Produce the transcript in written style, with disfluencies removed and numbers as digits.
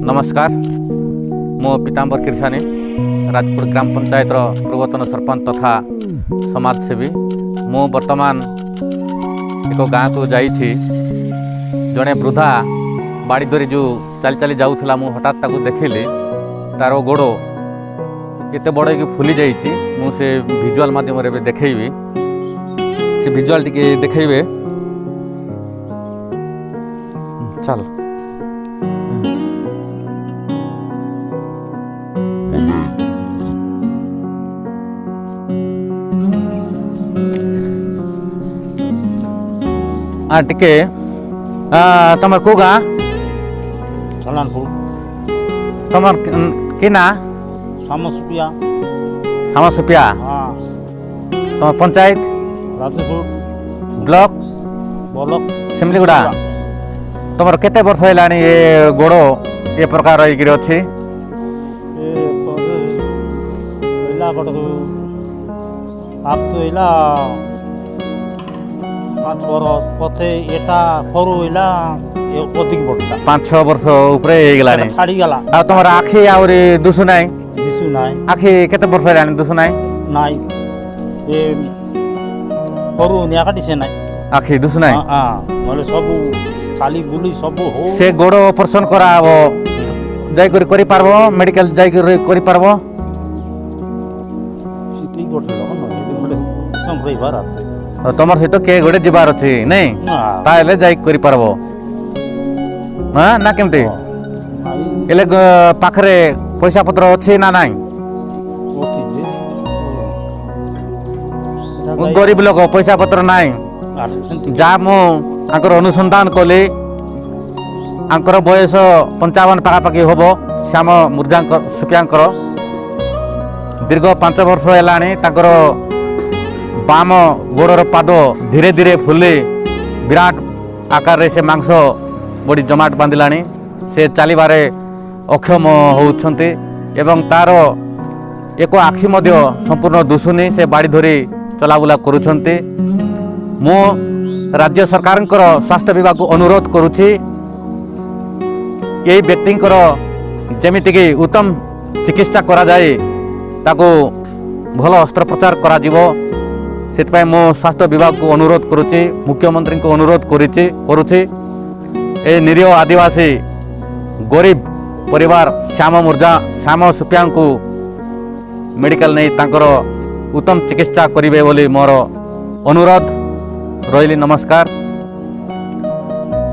नमस्कार मो पीताम्बर किरसानी राजपुर ग्राम पंचायत पूर्वतन सरपंच तथा समाजसेवी मु वर्तमान एक गाँ को जाइछि जड़े वृद्धा बाड़ी धरी जो चली चली जाऊला मु हठात ताकू देखिली तार गोड़ एत बड़ कि फुली जाइछि मु से विजुअल माध्यम रे देखैबी से विजुअल टिके देखैबे चल टिके तमर को गाँ छलानपुर तमर के ना सामसुपिया सामसुपिया हाँ तमर पंचायत राजपुर ब्लॉक ब्लॉक सिमलीगुड़ा तमर केते वर्ष हैलानी ये गोड़ ये प्रकार रही अच्छी आप तो इला 5 वर्ष पथे एटा फरु इला अधिक बढ़ता 5-6 वर्ष ऊपर ହେଇଗଲାଣି छाड़ी गला आ तमर आखी आउरी दुसु नाही दिसु नाय आखी केते वर्ष हैलानी दुसु नाही नाय ए फरु निया काटी से नाय आखी दुसु नाही हां बोले सब खाली बुली सब हो से गोड़ ऑपरेशन कराबो जाई करी पारबो मेडिकल जाई करी पारबो सिटी गोटे लोग बोले सम रही बार आछे तमर सहित के गोटे जीवार अच्छी नहीं ताले जाई करी पारबो हां ना केमते एले पाखरे पैसा पत्र अच्छी ना नाही गरीब लोक पैसा पत्र नाही जा मु आंकर अनुसंधान कले आंकर बयस 55 पाखापाखि होबो श्याम मुर्जांकर सुपियांकर दीर्घ 5 वर्ष हेलाणी तांकर बाम गोड़र पाद धीरे धीरे फुली विराट आकार से मांस बड़ी जमाट बांधिलानी से चलबारे अक्षम होउछंती एवं तार एक आखि मध्य संपूर्ण दुसुनी से बाड़ी धरी चलाबुला करुछंती मो राज्य सरकार स्वास्थ्य विभाग को अनुरोध करुछि यही व्यक्ति जमीती उत्तम चिकित्सा करा जाए ताको भल अस्त्रोपचार करा जिवो से मो स्वास्थ्य विभाग को अनुरोध करुछि मुख्यमंत्री को अनुरोध करुछि ए निरीह आदिवासी गरीब परिवार श्याम सुपिया को मेडिकल नहीं तांकर उत्तम चिकित्सा करिवे बोली मोर अनुरोध रही। नमस्कार।